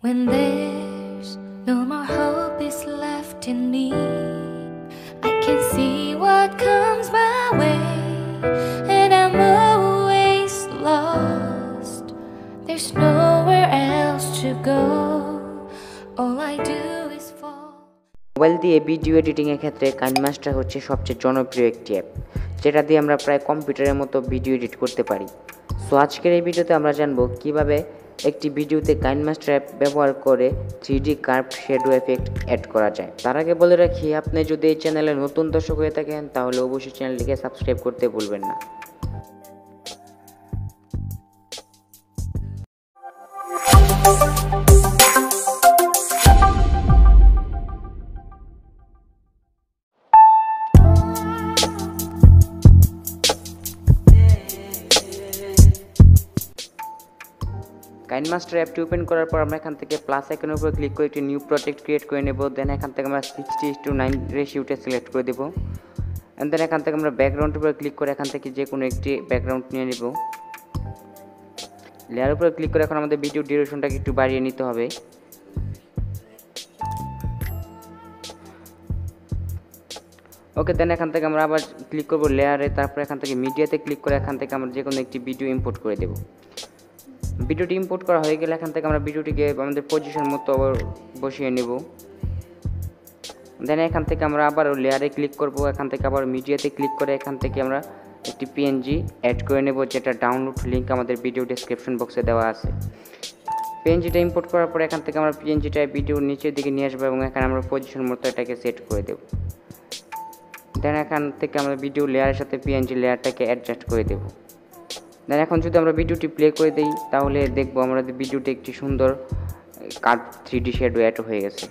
When there's no more hope is left in me, I can see what comes my way, and I'm always lost. There's nowhere else to go. All I do is fall. Mobile দিয়ে video editing এর ক্ষেত্রে KineMaster হচ্ছে সবচেয়ে জনপ্রিয় একটি app, যেটা দিয়ে আমরা প্রায় কম্পিউটারের মতো ভিডিও এডিট করতে পারি। সো আজকের এই ভিডিওতে আমরা জানবো কিভাবে একটি ভিডিওতে কাইনমাস্টার অ্যাপ ব্যবহার করে 3D curve shadow effect add করা যায়। তার আগে বলে রাখি, আপনি যদি এই চ্যানেলে নতুন দর্শক হয়ে থাকেন তাহলে অবশ্যই চ্যানেলটিকে সাবস্ক্রাইব করতে ভুলবেন না। কাইনমাস্টার অ্যাপটি ওপেন করার পর আমরা এখান থেকে প্লাস আইকনের উপর ক্লিক করে একটি নিউ প্রজেক্ট ক্রিয়েট করে নেব। দেন এখান থেকে আমরা 60:9 রেশিওটা সিলেক্ট করে দেব। এন্ড দেন এখান থেকে আমরা ব্যাকগ্রাউন্ডের উপর ক্লিক করে এখান থেকে যে কোনো একটি ব্যাকগ্রাউন্ড নিয়ে নেব। লেয়ার উপর ক্লিক করে এখন আমাদের ভিডিও ডিউরেশনটাকে একটু বাড়িয়ে নিতে হবে। ওকে, দেন এখান থেকে আমরা আবার ক্লিক করব লেয়ারে, তারপর এখান থেকে মিডিয়াতে ক্লিক করে এখান থেকে আমরা যে কোনো একটি ভিডিও ইম্পোর্ট করে দেব। ভিডিওটি ইম্পোর্ট করা হয়ে গেলে এখান থেকে আমরা ভিডিওটিকে আমাদের পজিশন মতো আবার বসিয়ে নেব। দেন এখান থেকে আমরা আবার লেয়ারে ক্লিক করব, এখান থেকে আবার মিডিয়াতে ক্লিক করে এখান থেকে আমরা একটি পিএনজি অ্যাড করে নেব, যেটা ডাউনলোড লিঙ্ক আমাদের ভিডিও ডেসক্রিপশন বক্সে দেওয়া আছে। পিএনজিটা ইম্পোর্ট করার পর এখান থেকে আমরা পিএনজিটা ভিডিওর নিচের দিকে নিয়ে আসবো এবং এখানে আমরা পজিশন মতো এটাকে সেট করে দেব। দেন এখান থেকে আমরা ভিডিও লেয়ারের সাথে পিএনজি লেয়ারটাকে অ্যাডজাস্ট করে দেব। দেন এখন যদি আমরা ভিডিওটি প্লে করে দিই তাহলে দেখবো আমাদের ভিডিওটি একটি সুন্দর কার্ভ 3D শ্যাডো অ্যাড হয়ে গেছে।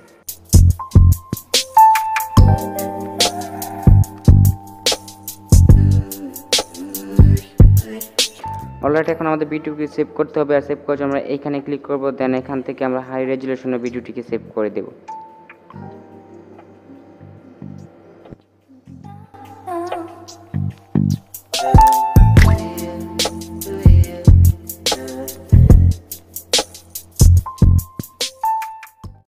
অলরাইট, এখন আমাদের ভিডিওকে সেভ করতে হবে, আর সেভ করে আমরা এইখানে ক্লিক করব। দেন এখান থেকে আমরা হাই রেজুলেশনের ভিডিওটিকে সেভ করে দেব।